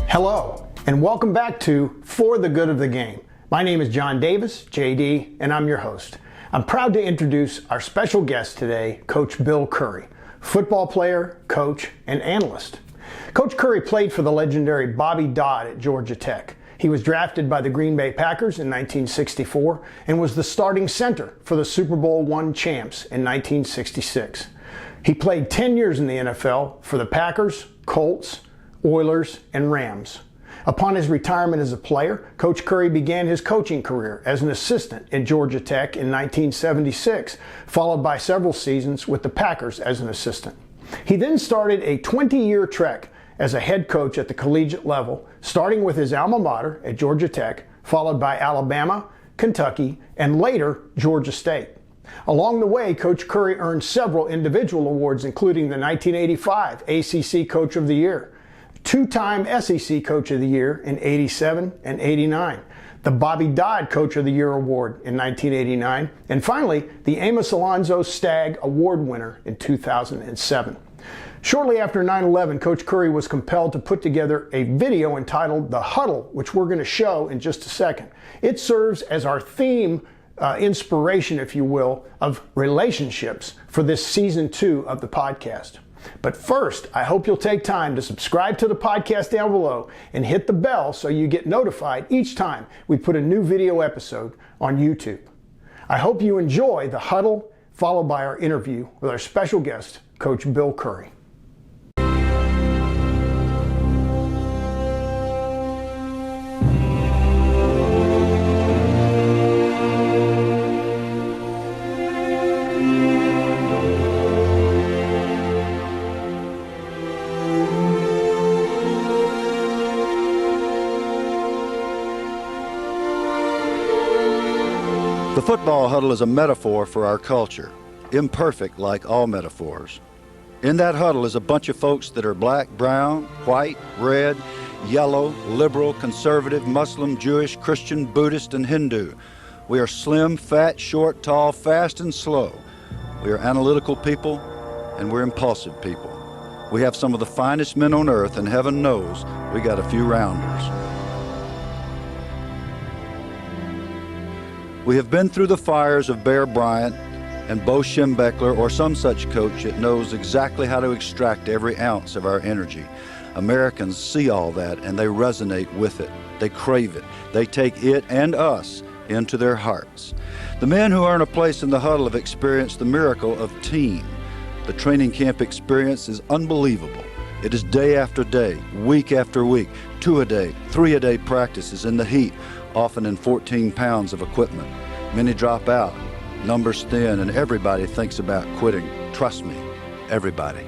Hello, and welcome back to For the Good of the Game. My name is John Davis, JD, and I'm your host. I'm proud to introduce our special guest today, Coach Bill Curry, football player, coach, and analyst. Coach Curry played for the legendary Bobby Dodd at Georgia Tech. He was drafted by the Green Bay Packers in 1964 and was the starting center for the Super Bowl I champs in 1966. He played 10 years in the NFL for the Packers, Colts, Oilers, and Rams. Upon his retirement as a player, Coach Curry began his coaching career as an assistant at Georgia Tech in 1976, followed by several seasons with the Packers as an assistant. He then started a 20-year trek as a head coach at the collegiate level, starting with his alma mater at Georgia Tech, followed by Alabama, Kentucky, and later Georgia State. Along the way, Coach Curry earned several individual awards, including the 1985 ACC Coach of the Year, two-time SEC Coach of the Year in '87 and '89, the Bobby Dodd Coach of the Year Award in 1989, and finally, the Amos Alonzo Stagg Award winner in 2007. Shortly after 9/11, Coach Curry was compelled to put together a video entitled The Huddle, which we're going to show in just a second. It serves as our theme inspiration, if you will, of relationships for this season 2 of the podcast. But first, I hope you'll take time to subscribe to the podcast down below and hit the bell so you get notified each time we put a new video episode on YouTube. I hope you enjoy The Huddle, followed by our interview with our special guest, Coach Bill Curry. The football huddle is a metaphor for our culture, imperfect like all metaphors. In that huddle is a bunch of folks that are black, brown, white, red, yellow, liberal, conservative, Muslim, Jewish, Christian, Buddhist, and Hindu. We are slim, fat, short, tall, fast, and slow. We are analytical people, and we're impulsive people. We have some of the finest men on earth, and heaven knows we got a few rounders. We have been through the fires of Bear Bryant and Bo Schembechler or some such coach that knows exactly how to extract every ounce of our energy. Americans see all that and they resonate with it. They crave it. They take it and us into their hearts. The men who earn a place in the huddle have experienced the miracle of team. The training camp experience is unbelievable. It is day after day, week after week, 2 a day, 3 a day practices in the heat, often in 14 pounds of equipment. Many drop out, numbers thin, and everybody thinks about quitting. Trust me, everybody.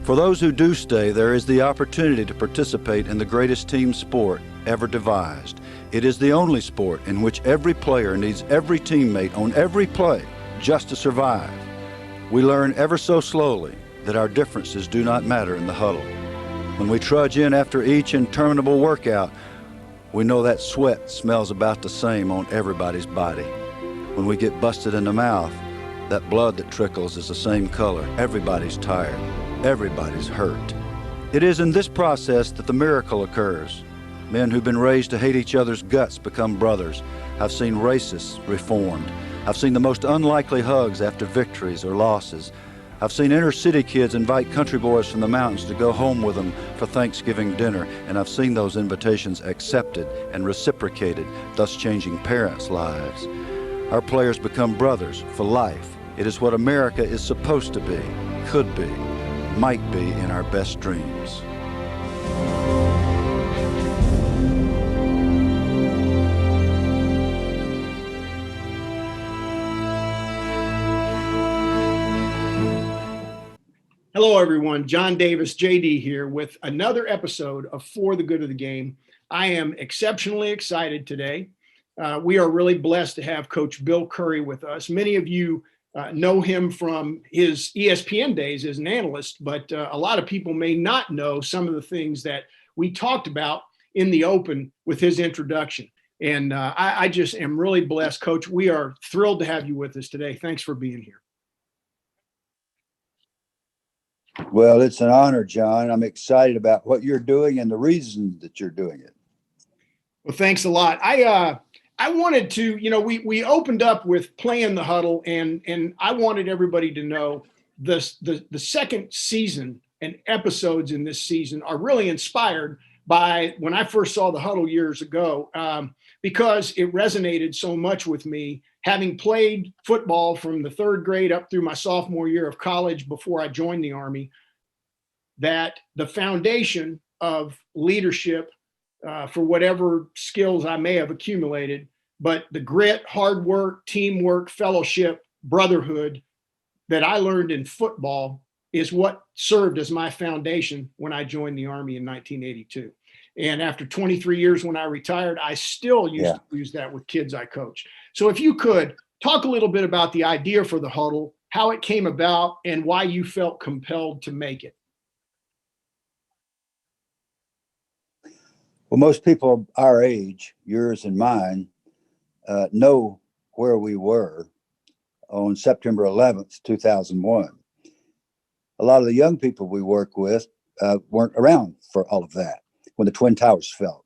For those who do stay, there is the opportunity to participate in the greatest team sport ever devised. It is the only sport in which every player needs every teammate on every play just to survive. We learn ever so slowly that our differences do not matter in the huddle. When we trudge in after each interminable workout, we know that sweat smells about the same on everybody's body. When we get busted in the mouth, that blood that trickles is the same color. Everybody's tired. Everybody's hurt. It is in this process that the miracle occurs. Men who've been raised to hate each other's guts become brothers. I've seen racists reformed. I've seen the most unlikely hugs after victories or losses. I've seen inner city kids invite country boys from the mountains to go home with them for Thanksgiving dinner, and I've seen those invitations accepted and reciprocated, thus changing parents' lives. Our players become brothers for life. It is what America is supposed to be, could be, might be in our best dreams. Hello, everyone. John Davis, JD here with another episode of For the Good of the Game. I am exceptionally excited today. We are really blessed to have Coach Bill Curry with us. Many of you know him from his ESPN days as an analyst, but a lot of people may not know some of the things that we talked about in the open with his introduction. And I just am really blessed. Coach, we are thrilled to have you with us today. Thanks for being here. Well, it's an honor, John. I'm excited about what you're doing and the reason that you're doing it. Well, thanks a lot. I wanted to, we opened up with playing the huddle, and I wanted everybody to know the second season and episodes in this season are really inspired by when I first saw the huddle years ago, because it resonated so much with me, having played football from the third grade up through my sophomore year of college before I joined the Army, that the foundation of leadership, for whatever skills I may have accumulated, but the grit, hard work, teamwork, fellowship, brotherhood that I learned in football is what served as my foundation when I joined the Army in 1982. And after 23 years when I retired, I still used to use that with kids I coach. So if you could talk a little bit about the idea for the huddle, how it came about, and why you felt compelled to make it. Well, most people our age, yours and mine, know where we were on September 11th, 2001. A lot of the young people we work with weren't around for all of that when the Twin Towers fell.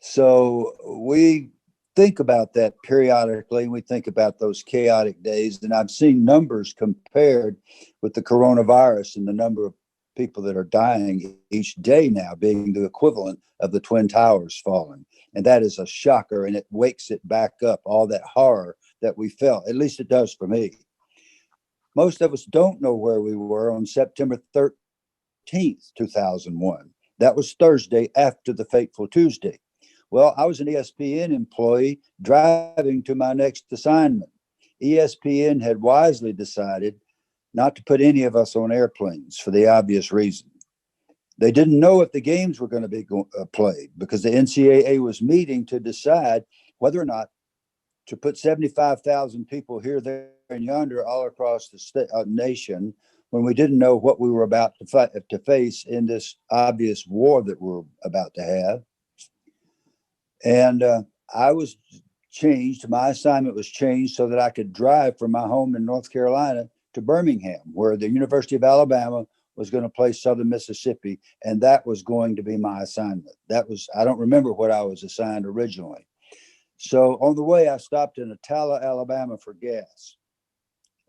So we think about that periodically. We think about those chaotic days, and I've seen numbers compared with the coronavirus and the number of people that are dying each day now being the equivalent of the Twin Towers falling. And that is a shocker, and it wakes it back up, all that horror that we felt. At least it does for me. Most of us don't know where we were on September 13th, 2001. That was Thursday after the fateful Tuesday. Well, I was an ESPN employee driving to my next assignment. ESPN had wisely decided not to put any of us on airplanes for the obvious reason. They didn't know if the games were going to be played because the NCAA was meeting to decide whether or not to put 75,000 people here, there, and yonder all across the nation when we didn't know what we were about to face in this obvious war that we're about to have. And I was changed. My assignment was changed so that I could drive from my home in North Carolina to Birmingham, where the University of Alabama was going to play Southern Mississippi. And that was going to be my assignment. I don't remember what I was assigned originally. So on the way, I stopped in Attalla, Alabama for gas.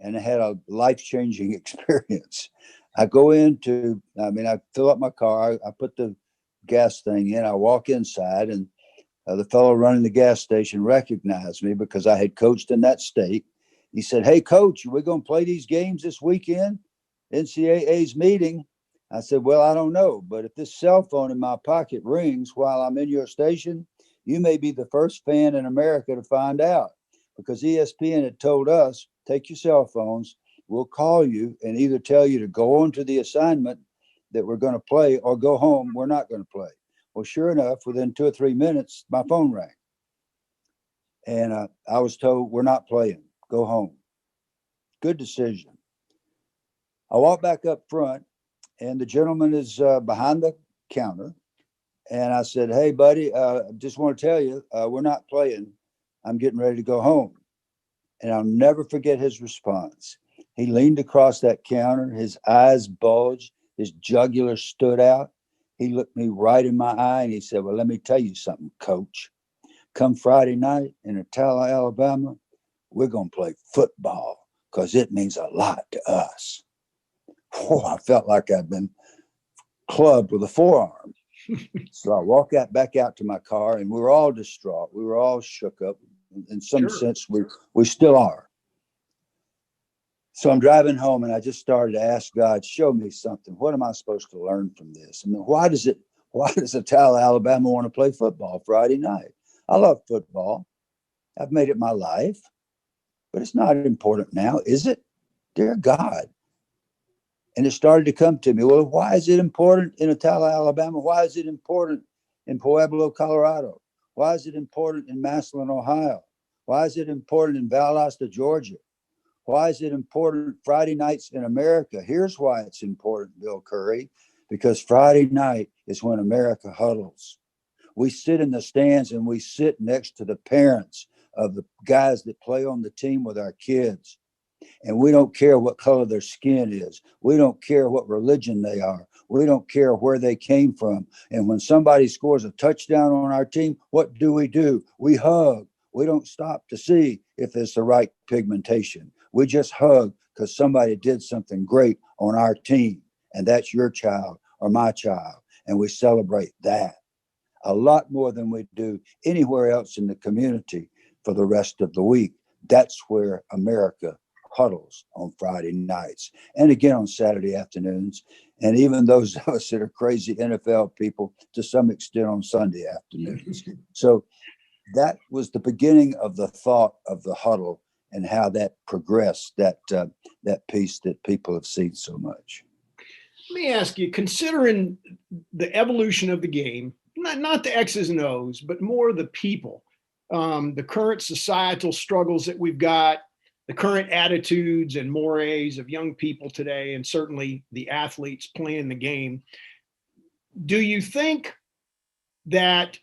And I had a life-changing experience. I fill up my car. I put the gas thing in. I walk inside, and the fellow running the gas station recognized me because I had coached in that state. He said, "Hey, coach, we're going to play these games this weekend, NCAA's meeting." I said, "Well, I don't know, but if this cell phone in my pocket rings while I'm in your station, you may be the first fan in America to find out, because ESPN had told us, take your cell phones, we'll call you and either tell you to go on to the assignment that we're going to play or go home, we're not going to play." Well, sure enough, within 2 or 3 minutes, my phone rang. And I was told, "We're not playing. Go home." Good decision. I walk back up front, and the gentleman is behind the counter. And I said, "Hey, buddy, I just want to tell you, we're not playing. I'm getting ready to go home." And I'll never forget his response. He leaned across that counter. His eyes bulged. His jugular stood out. He looked me right in my eye and he said, "Well, let me tell you something, coach. Come Friday night in Attalla, Alabama, we're going to play football because it means a lot to us." Oh, I felt like I'd been clubbed with a forearm. So I walked back out to my car, and we were all distraught. We were all shook up. In some sense, we still are. So I'm driving home, and I just started to ask God, "Show me something. What am I supposed to learn from this? I mean, why does Attalla, Alabama want to play football Friday night? I love football. I've made it my life, but it's not important now, is it? Dear God." And it started to come to me. Well, why is it important in Attalla, Alabama? Why is it important in Pueblo, Colorado? Why is it important in Massillon, Ohio? Why is it important in Valdosta, Georgia? Why is it important Friday nights in America? Here's why it's important, Bill Curry, because Friday night is when America huddles. We sit in the stands and we sit next to the parents of the guys that play on the team with our kids. And we don't care what color their skin is. We don't care what religion they are. We don't care where they came from. And when somebody scores a touchdown on our team, what do? We hug. We don't stop to see if it's the right pigmentation. We just hug because somebody did something great on our team. And that's your child or my child. And we celebrate that a lot more than we do anywhere else in the community for the rest of the week. That's where America huddles on Friday nights and again on Saturday afternoons. And even those of us that are crazy NFL people to some extent on Sunday afternoons. So that was the beginning of the thought of the huddle and how that progressed, that piece that people have seen so much. Let me ask you, considering the evolution of the game, not the X's and O's, but more the people, the current societal struggles that we've got, the current attitudes and mores of young people today, and certainly the athletes playing the game. Do you think that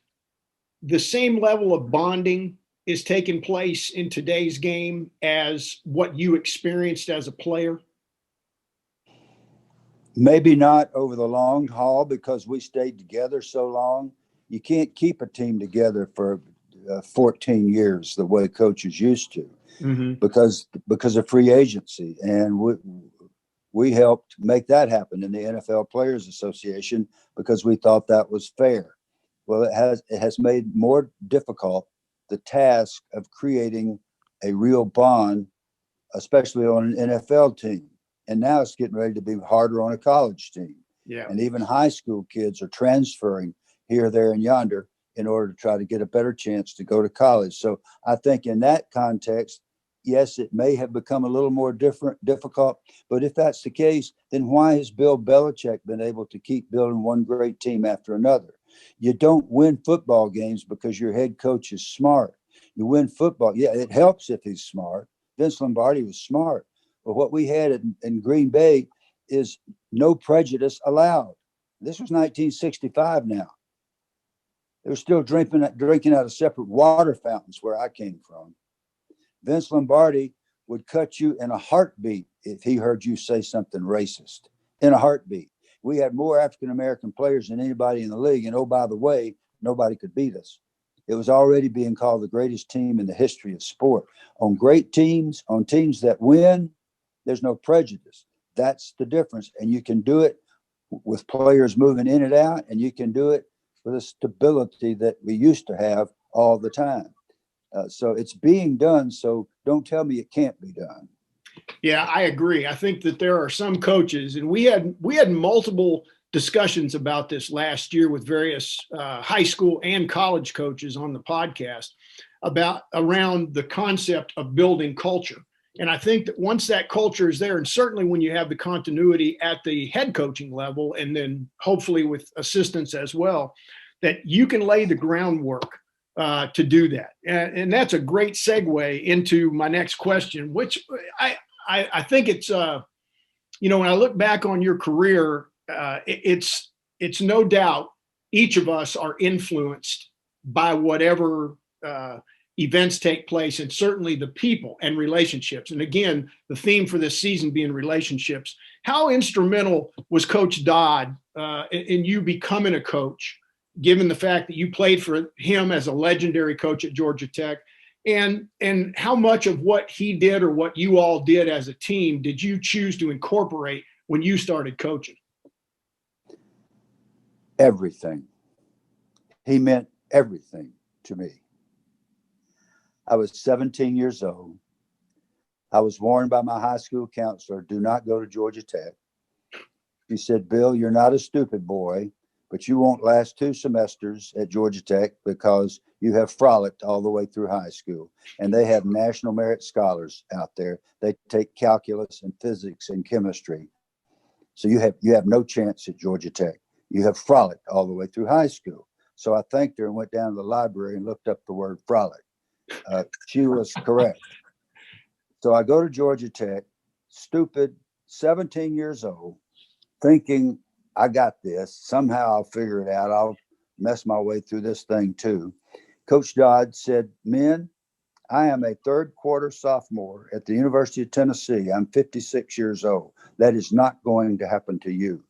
the same level of bonding is taking place in today's game as what you experienced as a player? Maybe not over the long haul because we stayed together so long. You can't keep a team together for 14 years the way coaches used to, because of free agency. And we helped make that happen in the NFL Players Association because we thought that was fair. Well, it has made more difficult the task of creating a real bond, especially on an NFL team. And now it's getting ready to be harder on a college team. Yeah. And even high school kids are transferring here, there, and yonder in order to try to get a better chance to go to college. So I think in that context, yes, it may have become a little more difficult. But if that's the case, then why has Bill Belichick been able to keep building one great team after another? You don't win football games because your head coach is smart. You win football. Yeah, it helps if he's smart. Vince Lombardi was smart. But what we had in Green Bay is no prejudice allowed. This was 1965 now. They were still drinking out of separate water fountains where I came from. Vince Lombardi would cut you in a heartbeat if he heard you say something racist. In a heartbeat. We had more African-American players than anybody in the league. And oh, by the way, nobody could beat us. It was already being called the greatest team in the history of sport. On great teams, on teams that win, there's no prejudice. That's the difference. And you can do it with players moving in and out, and you can do it with a stability that we used to have all the time. So it's being done. So don't tell me it can't be done. Yeah, I agree. I think that there are some coaches, and we had multiple discussions about this last year with various high school and college coaches on the podcast around the concept of building culture. And I think that once that culture is there, and certainly when you have the continuity at the head coaching level, and then hopefully with assistants as well, that you can lay the groundwork to do that. And that's a great segue into my next question, which I think it's, when I look back on your career, it's no doubt each of us are influenced by whatever events take place, and certainly the people and relationships. And again, the theme for this season being relationships. How instrumental was Coach Dodd in you becoming a coach, given the fact that you played for him as a legendary coach at Georgia Tech? And how much of what he did or what you all did as a team did you choose to incorporate when you started coaching? Everything. He meant everything to me. I was 17 years old. I was warned by my high school counselor, do not go to Georgia Tech. She said, Bill, you're not a stupid boy, but you won't last 2 semesters at Georgia Tech because you have frolicked all the way through high school. And they have national merit scholars out there. They take calculus and physics and chemistry. So you have no chance at Georgia Tech. You have frolicked all the way through high school. So I thanked her and went down to the library and looked up the word frolic. She was correct. So I go to Georgia Tech, stupid, 17 years old, thinking I got this. Somehow I'll figure it out. I'll mess my way through this thing too. Coach Dodd said, men, I am a third quarter sophomore at the University of Tennessee. I'm 56 years old. That is not going to happen to you.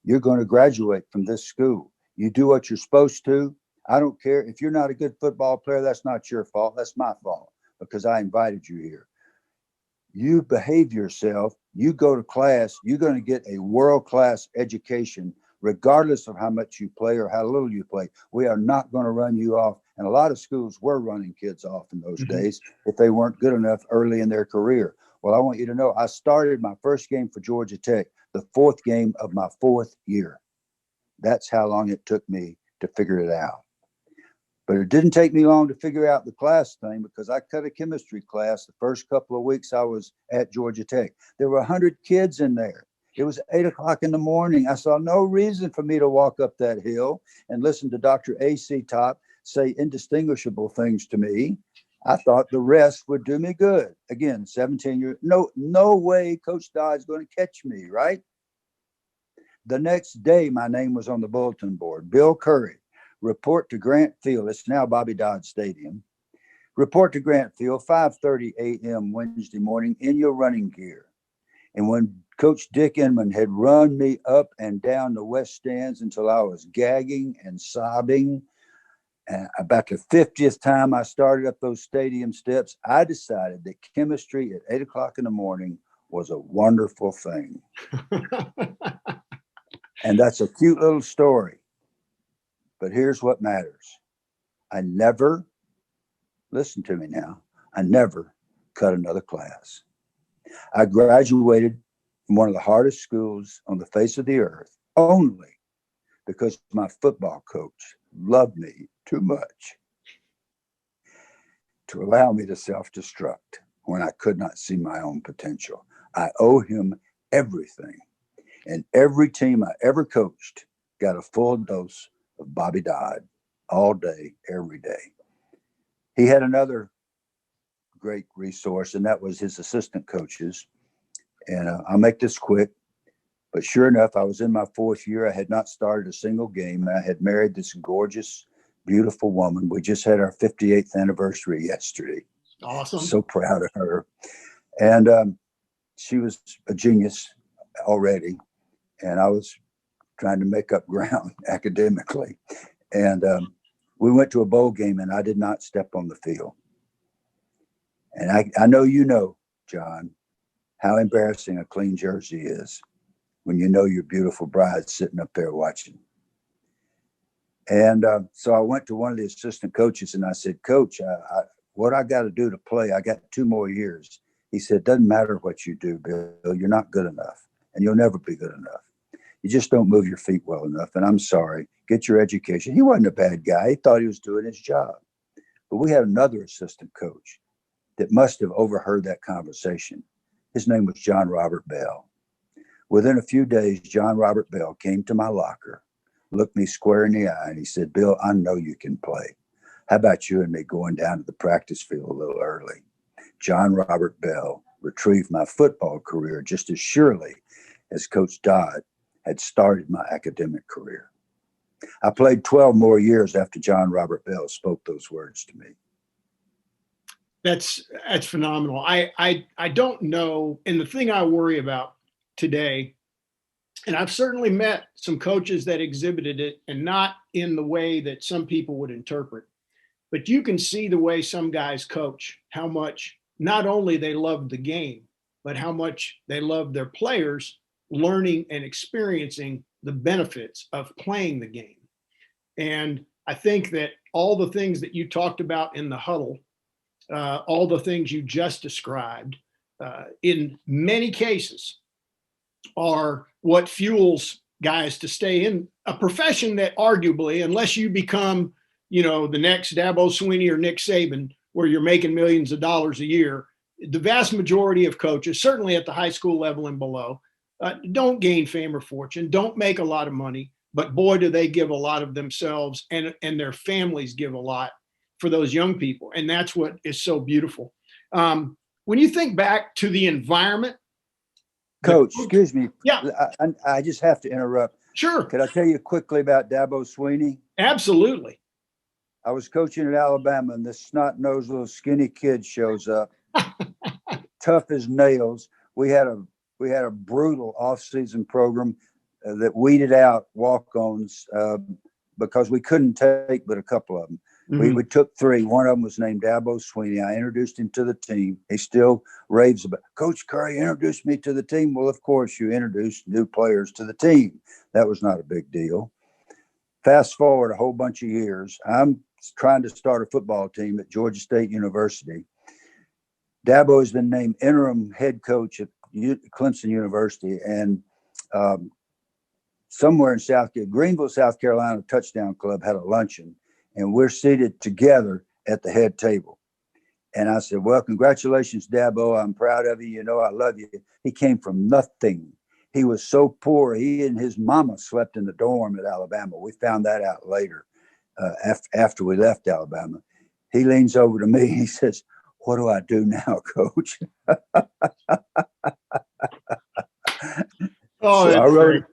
You're going to graduate from this school. You do what you're supposed to. I don't care if you're not a good football player. That's not your fault. That's my fault because I invited you here. You behave yourself. You go to class. You're going to get a world-class education, regardless of how much you play or how little you play. We are not going to run you off. And a lot of schools were running kids off in those days if they weren't good enough early in their career. Well, I want you to know I started my first game for Georgia Tech, the fourth game of my fourth year. That's how long it took me to figure it out. But it didn't take me long to figure out the class thing because I cut a chemistry class the first couple of weeks I was at Georgia Tech. There were 100 kids in there. It was 8 o'clock in the morning. I saw no reason for me to walk up that hill and listen to Dr. A.C. Top say indistinguishable things to me. I thought the rest would do me good. Again, 17 years, no way Coach Dodd's going to catch me, right? The next day, my name was on the bulletin board. Bill Curry, report to Grant Field. It's now Bobby Dodd Stadium. Report to Grant Field, 5:30 a.m. Wednesday morning in your running gear. And when Coach Dick Inman had run me up and down the west stands until I was gagging and sobbing, and about the 50th time I started up those stadium steps, I decided that chemistry at 8 o'clock in the morning was a wonderful thing. And that's a cute little story. But here's what matters. I never, listen to me now, I never cut another class. I graduated from one of the hardest schools on the face of the earth only because my football coach loved me too much to allow me to self-destruct when I could not see my own potential. I owe him everything. And every team I ever coached got a full dose of Bobby Dodd all day, every day. He had another great resource, and that was his assistant coaches. And I'll make this quick, but sure enough, I was in my fourth year. I had not started a single game. I had married this gorgeous, beautiful woman. We just had our 58th anniversary yesterday. Awesome. So proud of her. And she was a genius already. And I was trying to make up ground academically. And we went to a bowl game, and I did not step on the field. And I know you know, John, how embarrassing a clean jersey is when you know your beautiful bride's sitting up there watching. And so I went to one of the assistant coaches and I said, Coach, what I got to do to play? I got 2 more years. He said, doesn't matter what you do, Bill, you're not good enough and you'll never be good enough. You just don't move your feet well enough. And I'm sorry, get your education. He wasn't a bad guy. He thought he was doing his job. But we had another assistant coach that must have overheard that conversation. His name was John Robert Bell. Within a few days, John Robert Bell came to my locker, looked me square in the eye, and he said, Bill, I know you can play. How about you and me going down to the practice field a little early? John Robert Bell retrieved my football career just as surely as Coach Dodd had started my academic career. I played 12 more years after John Robert Bell spoke those words to me. That's phenomenal. I don't know. And the thing I worry about today, and I've certainly met some coaches that exhibited it and not in the way that some people would interpret, but you can see the way some guys coach, how much not only they love the game, but how much they love their players learning and experiencing the benefits of playing the game. And I think that all the things that you talked about in the huddle, all the things you just described, in many cases are what fuels guys to stay in a profession that arguably, unless you become, the next Dabo Swinney or Nick Saban, where you're making millions of dollars a year, the vast majority of coaches, certainly at the high school level and below, don't gain fame or fortune, don't make a lot of money, but boy, do they give a lot of themselves and their families give a lot for those young people. And that's what is so beautiful. When you think back to the environment. Coach, excuse me. Yeah. I just have to interrupt. Sure. Could I tell you quickly about Dabo Swinney? Absolutely. I was coaching at Alabama, and this snot-nosed little skinny kid shows up, tough as nails. We had a brutal off-season program that weeded out walk-ons because we couldn't take but a couple of them. Mm-hmm. We took three. One of them was named Dabo Sweeney. I introduced him to the team. He still raves about, Coach Curry introduced me to the team. Well, of course, you introduced new players to the team. That was not a big deal. Fast forward a whole bunch of years. I'm trying to start a football team at Georgia State University. Dabo has been named interim head coach at Clemson University, and somewhere in Greenville, South Carolina, Touchdown Club had a luncheon, and we're seated together at the head table. And I said, well, congratulations, Dabo. I'm proud of you. You know, I love you. He came from nothing. He was so poor. He and his mama slept in the dorm at Alabama. We found that out later after we left Alabama. He leans over to me. He says, what do I do now, Coach? Oh, so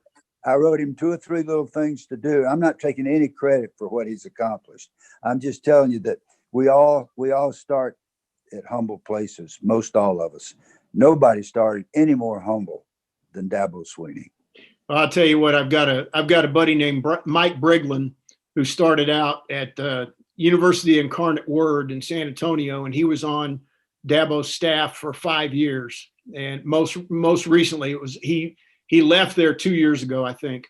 I wrote him 2 or 3 little things to do. I'm not taking any credit for what he's accomplished. I'm just telling you that we all start at humble places, most all of us. Nobody started any more humble than Dabo Sweeney. Well, I'll tell you what, I've got a buddy named Mike Briglin who started out at University Incarnate Word in San Antonio, and he was on Dabo's staff for 5 years. And most recently, it was he left there 2 years ago, I think.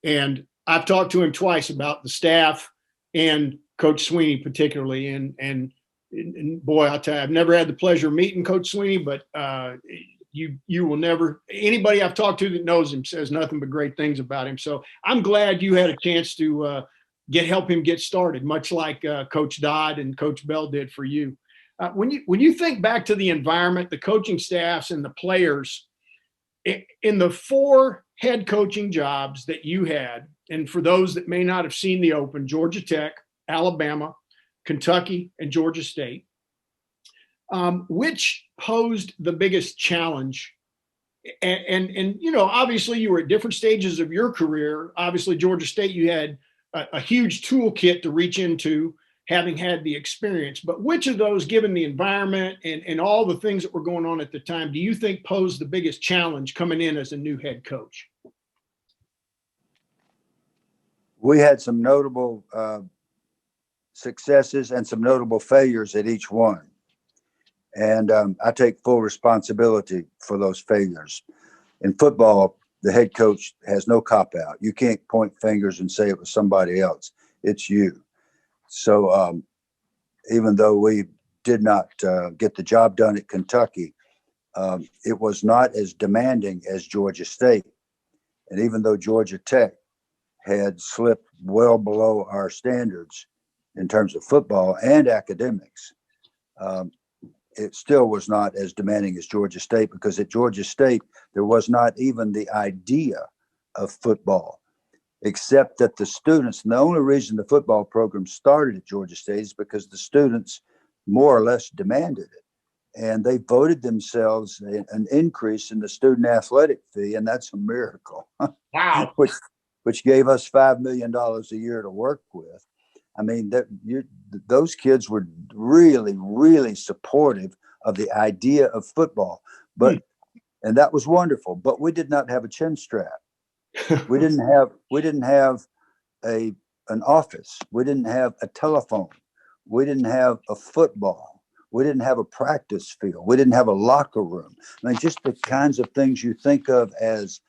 And I've talked to him twice about the staff and Coach Sweeney particularly. And boy, I'll tell you, I've never had the pleasure of meeting Coach Sweeney, but you will never, anybody I've talked to that knows him says nothing but great things about him. So I'm glad you had a chance to help him get started, much like Coach Dodd and Coach Bell did for you. When you think back to the environment, the coaching staffs and the players, in the 4 head coaching jobs that you had, and for those that may not have seen the Open, Georgia Tech, Alabama, Kentucky, and Georgia State, which posed the biggest challenge? And you know, obviously you were at different stages of your career. Obviously, Georgia State, you had a huge toolkit to reach into, having had the experience. But which of those, given the environment and all the things that were going on at the time, do you think posed the biggest challenge coming in as a new head coach? We had some notable successes and some notable failures at each one. And I take full responsibility for those failures. In football, the head coach has no cop-out. You can't point fingers and say it was somebody else. It's you. So even though we did not get the job done at Kentucky, it was not as demanding as Georgia State. And even though Georgia Tech had slipped well below our standards in terms of football and academics, it still was not as demanding as Georgia State, because at Georgia State, there was not even the idea of football, except that the students, and the only reason the football program started at Georgia State is because the students more or less demanded it. And they voted themselves an increase in the student athletic fee, and that's a miracle. Wow. which gave us $5 million a year to work with. I mean, those kids were really, really supportive of the idea of football, and that was wonderful. But we did not have a chin strap. We didn't have an office. We didn't have a telephone. We didn't have a football. We didn't have a practice field. We didn't have a locker room. I mean, just the kinds of things you think of as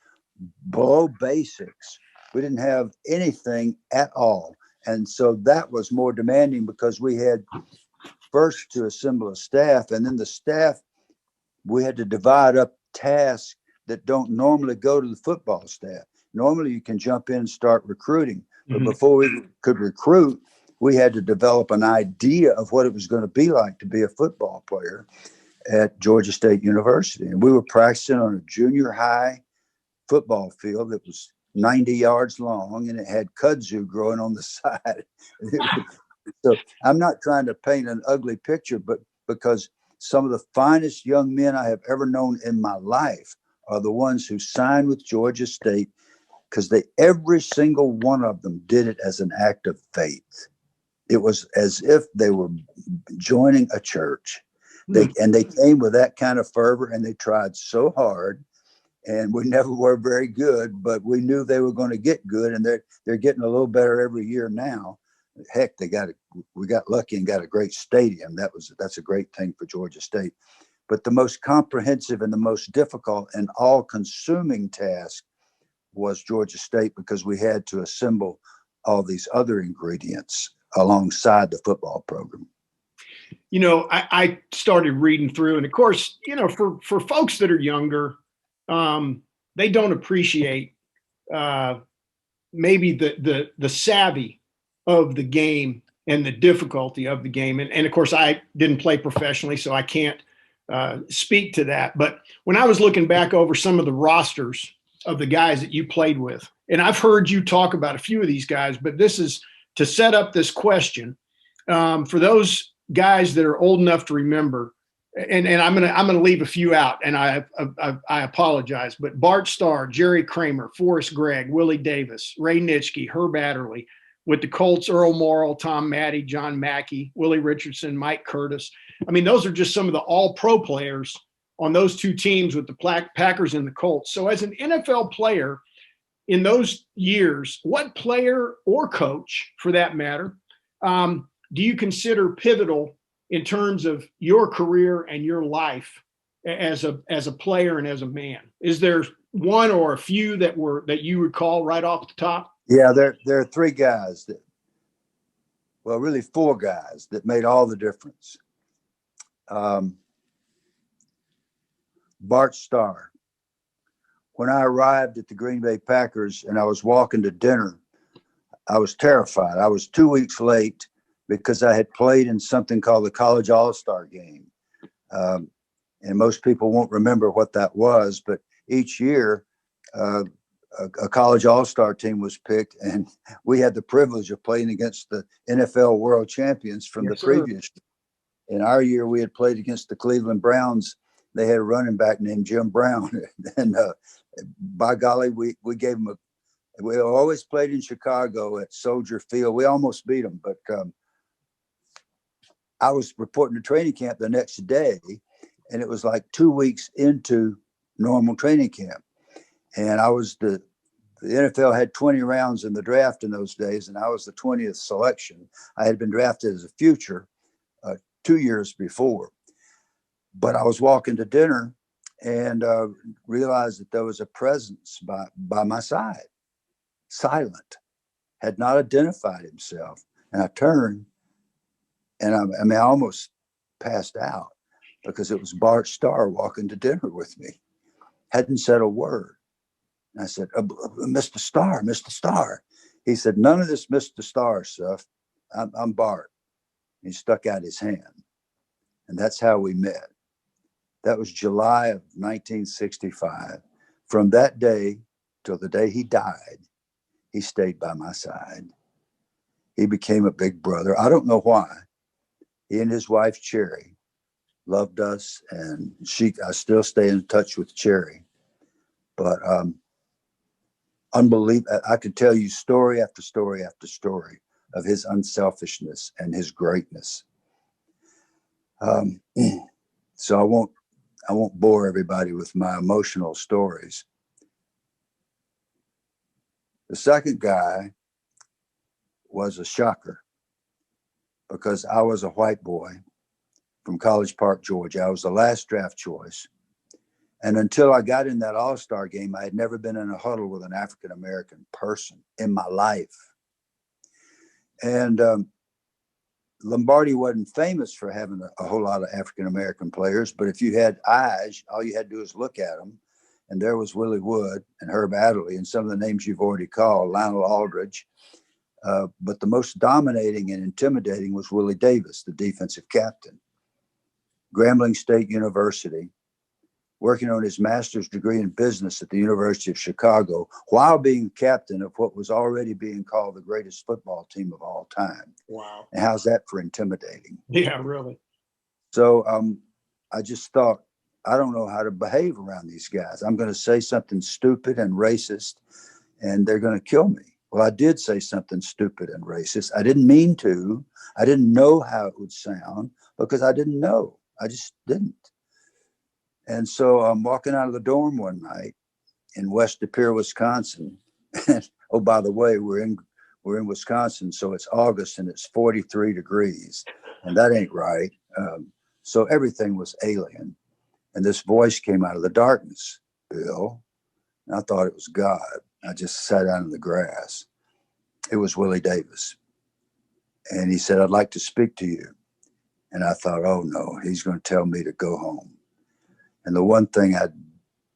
below basics. We didn't have anything at all. And so that was more demanding, because we had first to assemble a staff, and then the staff, we had to divide up tasks that don't normally go to the football staff. Normally you can jump in and start recruiting, but before we could recruit, we had to develop an idea of what it was going to be like to be a football player at Georgia State University. And we were practicing on a junior high football field that was 90 yards long, and it had kudzu growing on the side. So I'm not trying to paint an ugly picture, but because some of the finest young men I have ever known in my life are the ones who signed with Georgia State, because every single one of them did it as an act of faith. It was as if they were joining a church. They came with that kind of fervor, and they tried so hard, and we never were very good, but we knew they were going to get good, and they're getting a little better every year now. Heck, we got lucky and got a great stadium. That's a great thing for Georgia State. But the most comprehensive and the most difficult and all-consuming task was Georgia State, because we had to assemble all these other ingredients alongside the football program. I started reading through, and of course, for folks that are younger, they don't appreciate maybe the savvy of the game and the difficulty of the game. And of course, I didn't play professionally, so I can't speak to that. But when I was looking back over some of the rosters of the guys that you played with, and I've heard you talk about a few of these guys, but this is to set up this question for those guys that are old enough to remember. And I'm gonna leave a few out, and I apologize. But Bart Starr, Jerry Kramer, Forrest Gregg, Willie Davis, Ray Nitschke, Herb Adderley. With the Colts, Earl Morrall, Tom Matte, John Mackey, Willie Richardson, Mike Curtis. I mean, those are just some of the all-pro players on those two teams with the Packers and the Colts. So as an NFL player in those years, what player or coach, for that matter, do you consider pivotal in terms of your career and your life as a player and as a man? Is there one or a few that you recall right off the top? Yeah, there are three guys really four guys that made all the difference. Bart Starr. When I arrived at the Green Bay Packers and I was walking to dinner, I was terrified. I was 2 weeks late because I had played in something called the College All-Star Game. And most people won't remember what that was, but each year, a college all-star team was picked, and we had the privilege of playing against the NFL world champions from the previous year. In our year, we had played against the Cleveland Browns. They had a running back named Jim Brown. And by golly, we gave them we always played in Chicago at Soldier Field. We almost beat them, but I was reporting to training camp the next day, and it was like 2 weeks into normal training camp. And I was the NFL had 20 rounds in the draft in those days, and I was the 20th selection. I had been drafted as a future 2 years before. But I was walking to dinner and realized that there was a presence by my side, silent, had not identified himself. And I turned, and I almost passed out because it was Bart Starr walking to dinner with me. Hadn't said a word. And I said, Mr. Starr, Mr. Starr. He said, none of this Mr. Starr stuff. I'm Bart. He stuck out his hand. And that's how we met. That was July of 1965. From that day till the day he died, he stayed by my side. He became a big brother. I don't know why. He and his wife, Cherry, loved us. And I still stay in touch with Cherry. But unbelievable. I could tell you story after story after story of his unselfishness and his greatness. So I won't bore everybody with my emotional stories. The second guy was a shocker because I was a white boy from College Park, Georgia. I was the last draft choice. And until I got in that all-star game, I had never been in a huddle with an African-American person in my life. And Lombardi wasn't famous for having a whole lot of African-American players, but if you had eyes, all you had to do is look at them. And there was Willie Wood and Herb Adderley and some of the names you've already called, Lionel Aldridge. But the most dominating and intimidating was Willie Davis, the defensive captain. Grambling State University, working on his master's degree in business at the University of Chicago, while being captain of what was already being called the greatest football team of all time. Wow. And how's that for intimidating? Yeah, really. So I just thought, I don't know how to behave around these guys. I'm going to say something stupid and racist, and they're going to kill me. Well, I did say something stupid and racist. I didn't mean to. I didn't know how it would sound because I didn't know. I just didn't. And so I'm walking out of the dorm one night in West De Pere, Wisconsin. Oh, by the way, we're in Wisconsin, so it's August and it's 43 degrees, and that ain't right. So everything was alien. And this voice came out of the darkness, Bill. And I thought it was God. I just sat down in the grass. It was Willie Davis. And he said, I'd like to speak to you. And I thought, oh no, he's going to tell me to go home. And the one thing I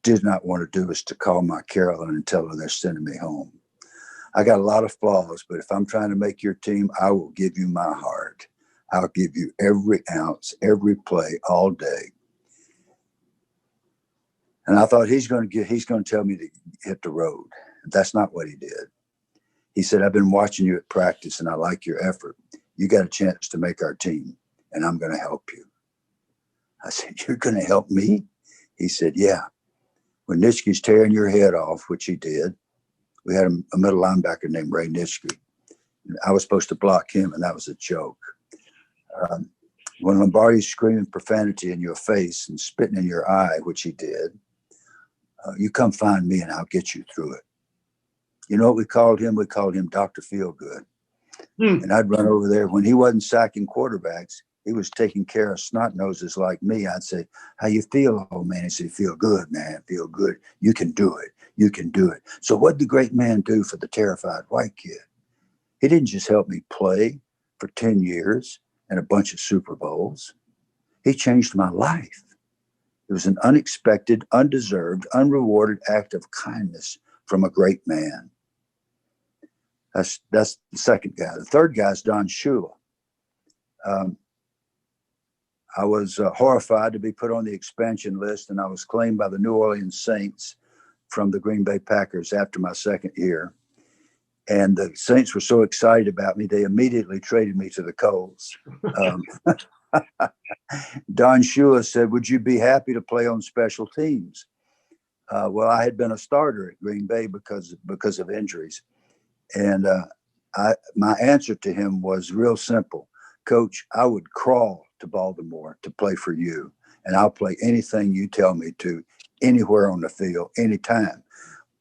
did not want to do is to call my Carolyn and tell her they're sending me home. I got a lot of flaws, but if I'm trying to make your team, I will give you my heart. I'll give you every ounce, every play, all day. And I thought he's going to tell me to hit the road. That's not what he did. He said, I've been watching you at practice and I like your effort. You got a chance to make our team and I'm going to help you. I said, you're going to help me? He said, yeah. When Nitschke's tearing your head off, which he did, we had a middle linebacker named Ray Nitschke. I was supposed to block him, and that was a joke. When Lombardi's screaming profanity in your face and spitting in your eye, which he did, you come find me and I'll get you through it. You know what we called him? We called him Dr. Feelgood. And I'd run over there. When he wasn't sacking quarterbacks, he was taking care of snot noses like me. I'd say, how you feel, old man? He'd say, feel good, man, feel good. You can do it. You can do it. So what did the great man do for the terrified white kid? He didn't just help me play for 10 years and a bunch of Super Bowls. He changed my life. It was an unexpected, undeserved, unrewarded act of kindness from a great man. That's the second guy. The third guy is Don Shula. I was horrified to be put on the expansion list, and I was claimed by the New Orleans Saints from the Green Bay Packers after my second year. And the Saints were so excited about me, they immediately traded me to the Colts. Don Shula said, would you be happy to play on special teams? Well, I had been a starter at Green Bay because of injuries. And my answer to him was real simple. Coach, I would crawl to Baltimore to play for you, and I'll play anything you tell me to, anywhere on the field, anytime.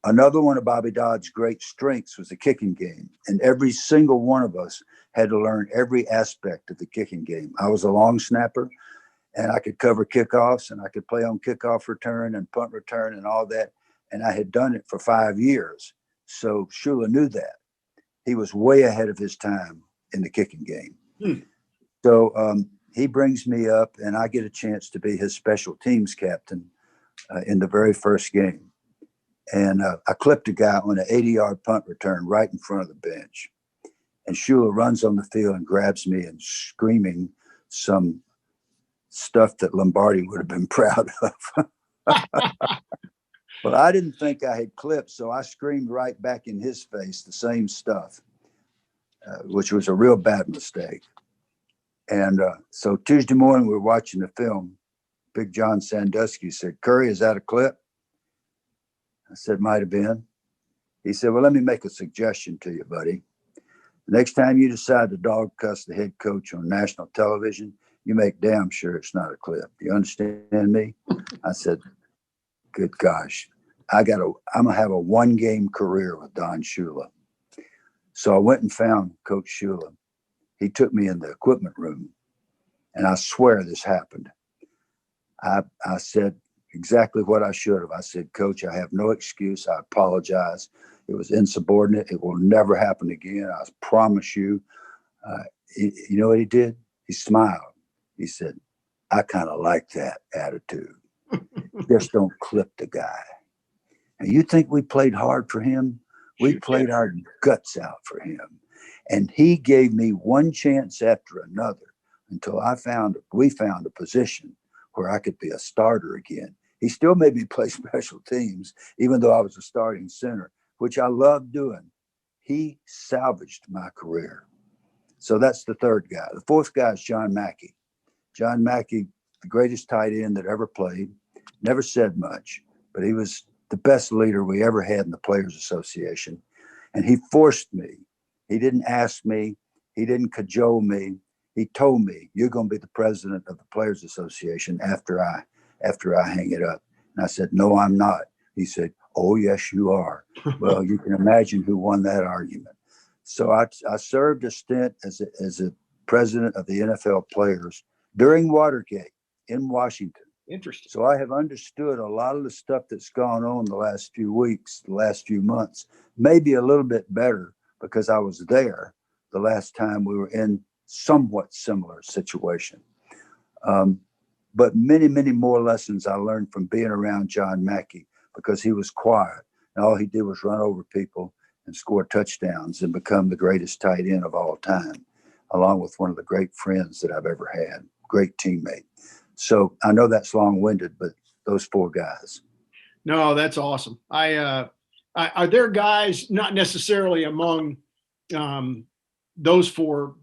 Another one of Bobby Dodd's great strengths was the kicking game, and every single one of us had to learn every aspect of the kicking game. I was a long snapper, and I could cover kickoffs, and I could play on kickoff return and punt return and all that, and I had done it for 5 years. So Shula knew that. He was way ahead of his time in the kicking game. So he brings me up, and I get a chance to be his special teams captain in the very first game. And I clipped a guy on an 80-yard punt return right in front of the bench. And Shula runs on the field and grabs me and screaming some stuff that Lombardi would have been proud of. Well, I didn't think I had clipped, so I screamed right back in his face the same stuff, which was a real bad mistake. And so Tuesday morning, we were watching the film. Big John Sandusky said, Curry, is that a clip? I said, might have been. He said, well, let me make a suggestion to you, buddy. The next time you decide to dog cuss the head coach on national television, you make damn sure it's not a clip. You understand me? I said, good gosh, I'm going to have a one-game career with Don Shula. So I went and found Coach Shula. He took me in the equipment room, and I swear this happened. I said exactly what I should have. I said, Coach, I have no excuse. I apologize. It was insubordinate. It will never happen again. I promise you. You know what he did? He smiled. He said, I kind of like that attitude. Just don't clip the guy. And you think we played hard for him? We played our guts out for him. And he gave me one chance after another until we found a position where I could be a starter again. He still made me play special teams, even though I was a starting center, which I loved doing. He salvaged my career. So that's the third guy. The fourth guy is John Mackey. John Mackey, the greatest tight end that ever played, never said much, but he was the best leader we ever had in the Players Association. And he forced me. He didn't ask me. He didn't cajole me. He told me, you're going to be the president of the Players Association after I hang it up. And I said, no, I'm not. He said, oh, yes, you are. Well, you can imagine who won that argument. So I served a stint as a president of the NFL players during Watergate in Washington. Interesting. So I have understood a lot of the stuff that's gone on the last few weeks, the last few months, maybe a little bit better because I was there the last time we were in somewhat similar situation. But many, many more lessons I learned from being around John Mackey because he was quiet and all he did was run over people and score touchdowns and become the greatest tight end of all time, along with one of the great friends that I've ever had, great teammate. So I know that's long-winded, but those four guys. No, that's awesome. Are there guys, not necessarily among those four,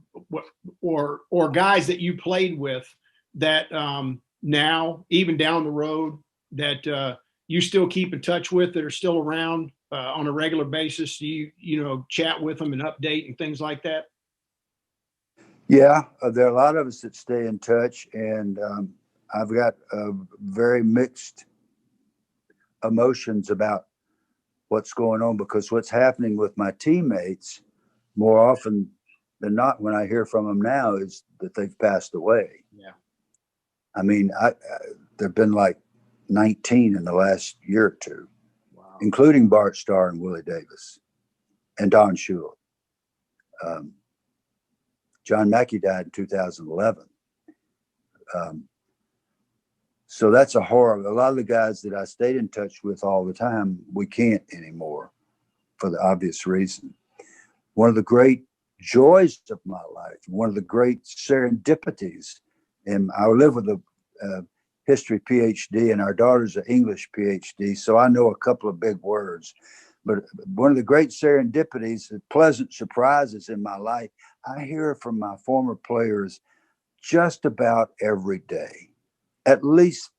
or guys that you played with that now, even down the road, that you still keep in touch with, that are still around on a regular basis? Do you chat with them and update and things like that? Yeah, there are a lot of us that stay in touch, and I've got very mixed emotions about what's going on, because what's happening with my teammates more often than not when I hear from them now is that they've passed away. Yeah. I mean, there've been like 19 in the last year or two, wow, including Bart Starr and Willie Davis and Don Shula. John Mackey died in 2011. So that's a horror. A lot of the guys that I stayed in touch with all the time, we can't anymore for the obvious reason. One of the great joys of my life, one of the great serendipities, and I live with a history PhD and our daughter's an English PhD, so I know a couple of big words. But one of the great serendipities, the pleasant surprises in my life, I hear from my former players just about every day. At least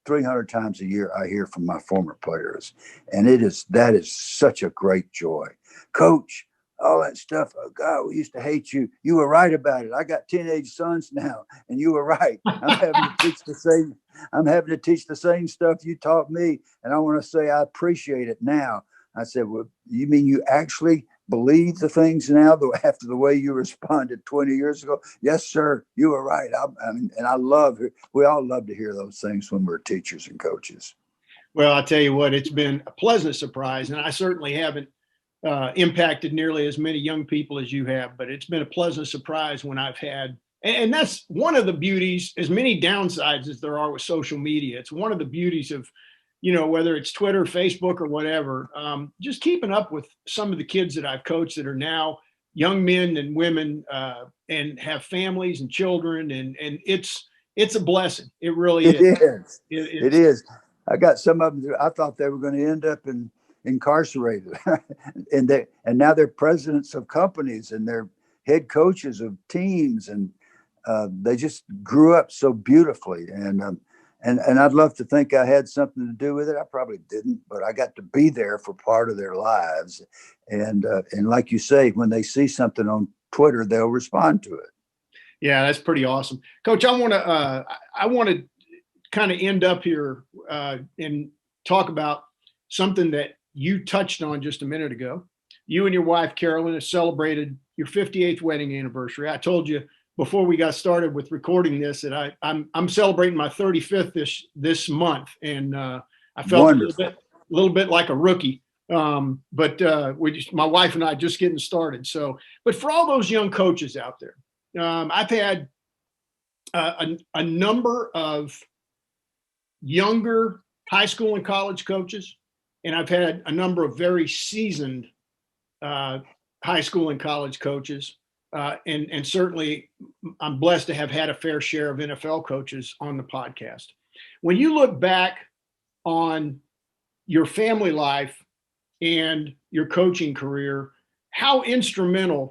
300 times a year, I hear from my former players. And that is such a great joy. Coach, all that stuff, oh God, we used to hate you. You were right about it. I got teenage sons now, and you were right. I'm having to teach the same stuff you taught me. And I want to say I appreciate it now. I said, well, you mean you actually believe the things now after the way you responded 20 years ago? Yes, sir. You were right. We all love to hear those things when we're teachers and coaches. Well, I'll tell you what, it's been a pleasant surprise, and I certainly haven't impacted nearly as many young people as you have, but it's been a pleasant surprise when I've had, and that's one of the beauties, as many downsides as there are with social media. It's one of the beauties of, whether it's Twitter, Facebook, or whatever, just keeping up with some of the kids that I've coached that are now young men and women and have families and children. And it's a blessing. It really is. It is. I got some of them, I thought they were going to end up incarcerated and now they're presidents of companies and they're head coaches of teams. And they just grew up so beautifully. And I'd love to think I had something to do with it. I probably didn't, but I got to be there for part of their lives. And like you say, when they see something on Twitter, they'll respond to it. Yeah, that's pretty awesome, Coach. I want to kind of end up here and talk about something that you touched on just a minute ago. You and your wife Carolyn have celebrated your 58th wedding anniversary. I told you before we got started with recording this that I'm celebrating my 35th this month, and I felt a little bit like a rookie. But my wife and I just getting started. So, but for all those young coaches out there, I've had a number of younger high school and college coaches, and I've had a number of very seasoned high school and college coaches. And certainly I'm blessed to have had a fair share of NFL coaches on the podcast. When you look back on your family life and your coaching career, how instrumental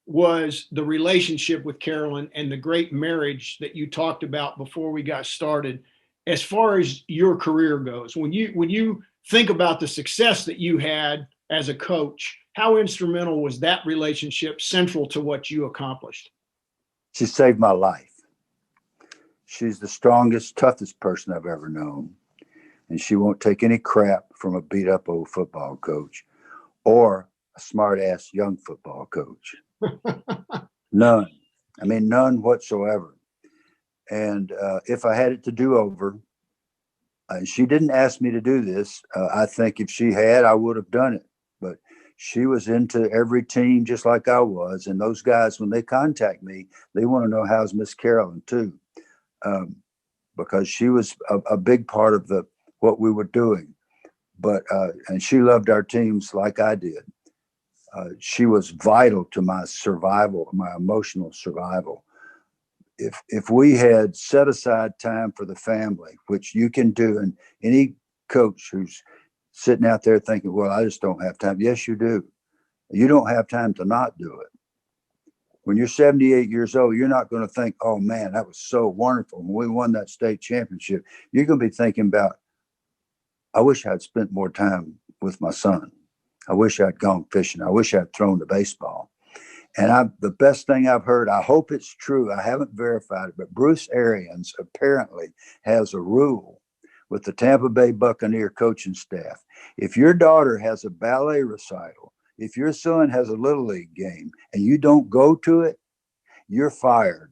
was the relationship with Carolyn and the great marriage that you talked about before we got started, as far as your career goes? When you think about the success that you had as a coach, how instrumental was that relationship central to what you accomplished? She saved my life. She's the strongest, toughest person I've ever known. And she won't take any crap from a beat up old football coach or a smart ass young football coach. None. I mean, none whatsoever. And if I had it to do over, and she didn't ask me to do this, I think if she had, I would have done it. But she was into every team just like I was. And those guys, when they contact me, they want to know how's Miss Carolyn too, because she was a big part of what we were doing. But and she loved our teams like I did. She was vital to my survival, my emotional survival. If we had set aside time for the family, which you can do, and any coach who's sitting out there thinking, well, I just don't have time. Yes, you do. You don't have time to not do it. When you're 78 years old, you're not going to think, oh man, that was so wonderful when we won that state championship. You're going to be thinking about, I wish I'd spent more time with my son. I wish I'd gone fishing. I wish I'd thrown the baseball. And the best thing I've heard, I hope it's true, I haven't verified it, but Bruce Arians apparently has a rule with the Tampa Bay Buccaneer coaching staff. If your daughter has a ballet recital, if your son has a little league game and you don't go to it, you're fired.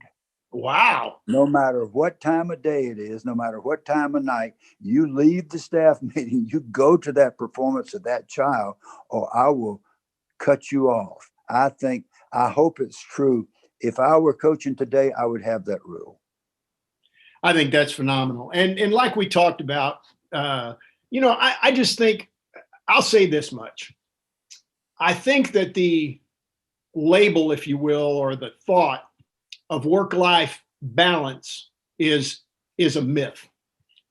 Wow. No matter what time of day it is, no matter what time of night, you leave the staff meeting, you go to that performance of that child, or I will cut you off. I hope it's true. If I were coaching today, I would have that rule. I think that's phenomenal. And like we talked about, I just think, I'll say this much. I think that the label, if you will, or the thought of work-life balance is a myth.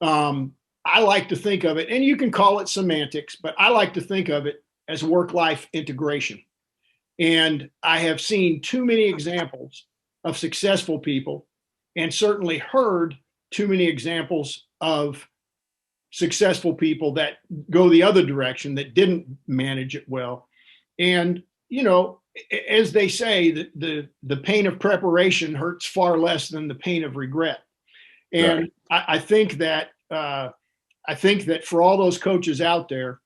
I like to think of it, and you can call it semantics, but I like to think of it as work-life integration. And I have seen too many examples of successful people, and certainly heard too many examples of successful people that go the other direction, that didn't manage it well. And, as they say, the pain of preparation hurts far less than the pain of regret. And right. I think that for all those coaches out there,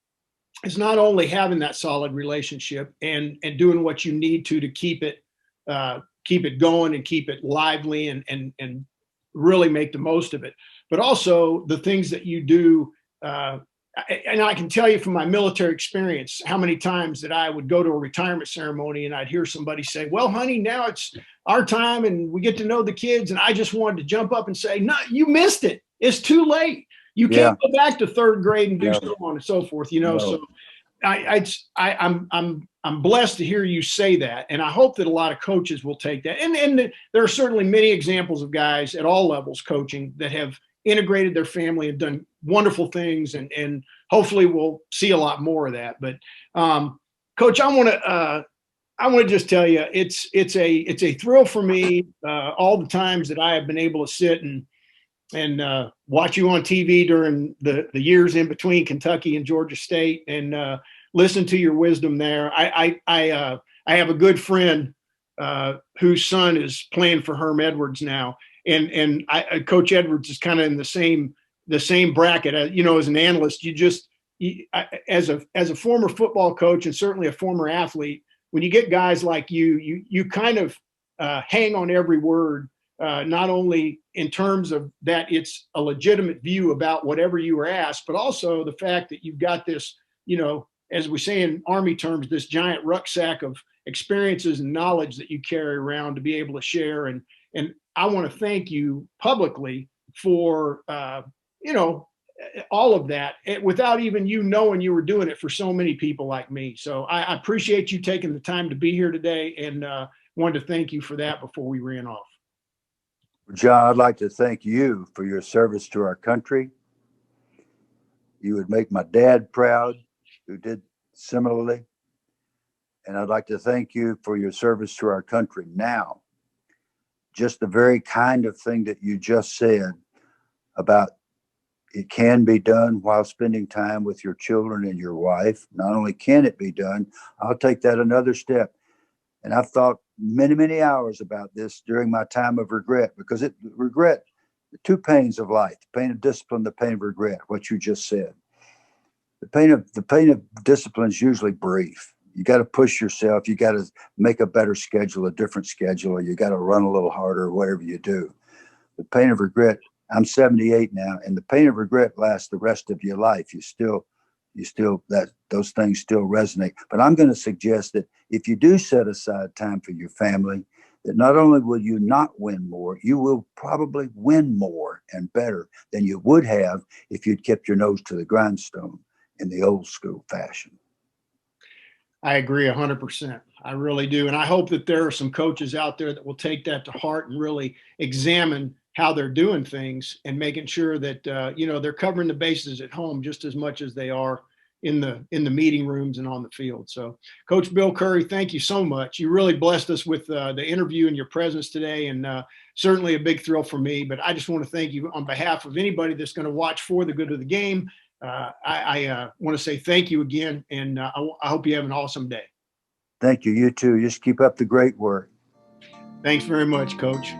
it's not only having that solid relationship and doing what you need to keep it going and keep it lively and really make the most of it, but also the things that you do. And I can tell you from my military experience, how many times that I would go to a retirement ceremony and I'd hear somebody say, well, honey, now it's our time and we get to know the kids. And I just wanted to jump up and say, no, you missed it. It's too late. You can't go back to third grade and do so on and so forth, So I'm blessed to hear you say that. And I hope that a lot of coaches will take that. And there are certainly many examples of guys at all levels coaching that have integrated their family and done wonderful things. And hopefully we'll see a lot more of that. But Coach, I want to just tell you, it's a thrill for me all the times that I have been able to sit and watch you on TV during the years in between Kentucky and Georgia State and listen to your wisdom there. I have a good friend whose son is playing for Herm Edwards now, and Coach Edwards is kind of in the same bracket. As an analyst, as a former football coach and certainly a former athlete, when you get guys like you kind of hang on every word. Not only in terms of that it's a legitimate view about whatever you were asked, but also the fact that you've got this, as we say in Army terms, this giant rucksack of experiences and knowledge that you carry around to be able to share. And I want to thank you publicly for, all of that without even you knowing you were doing it for so many people like me. So I appreciate you taking the time to be here today, and wanted to thank you for that before we ran off. John, I'd like to thank you for your service to our country. You would make my dad proud, who did similarly. And I'd like to thank you for your service to our country now. Just the very kind of thing that you just said about It can be done while spending time with your children and your wife. Not only can it be done, I'll take that another step. And I've thought many, many hours about this during my time of regret, because regret, the two pains of life, the pain of discipline, the pain of regret, what you just said. The pain of discipline is usually brief. You got to push yourself. You got to make a better schedule, a different schedule, or you got to run a little harder, whatever you do. The pain of regret, I'm 78 now, and the pain of regret lasts the rest of your life. You still that those things still resonate. But I'm going to suggest that if you do set aside time for your family, that not only will you not win more, you will probably win more and better than you would have if you'd kept your nose to the grindstone in the old school fashion. I agree 100%. I really do. And I hope that there are some coaches out there that will take that to heart and really examine how they're doing things and making sure that, they're covering the bases at home just as much as they are in the meeting rooms and on the field. So Coach Bill Curry, thank you so much. You really blessed us with the interview and your presence today, and certainly a big thrill for me. But I just want to thank you on behalf of anybody that's going to watch For the Good of the Game. I want to say thank you again, and I hope you have an awesome day. Thank you. You too. Just keep up the great work. Thanks very much, Coach.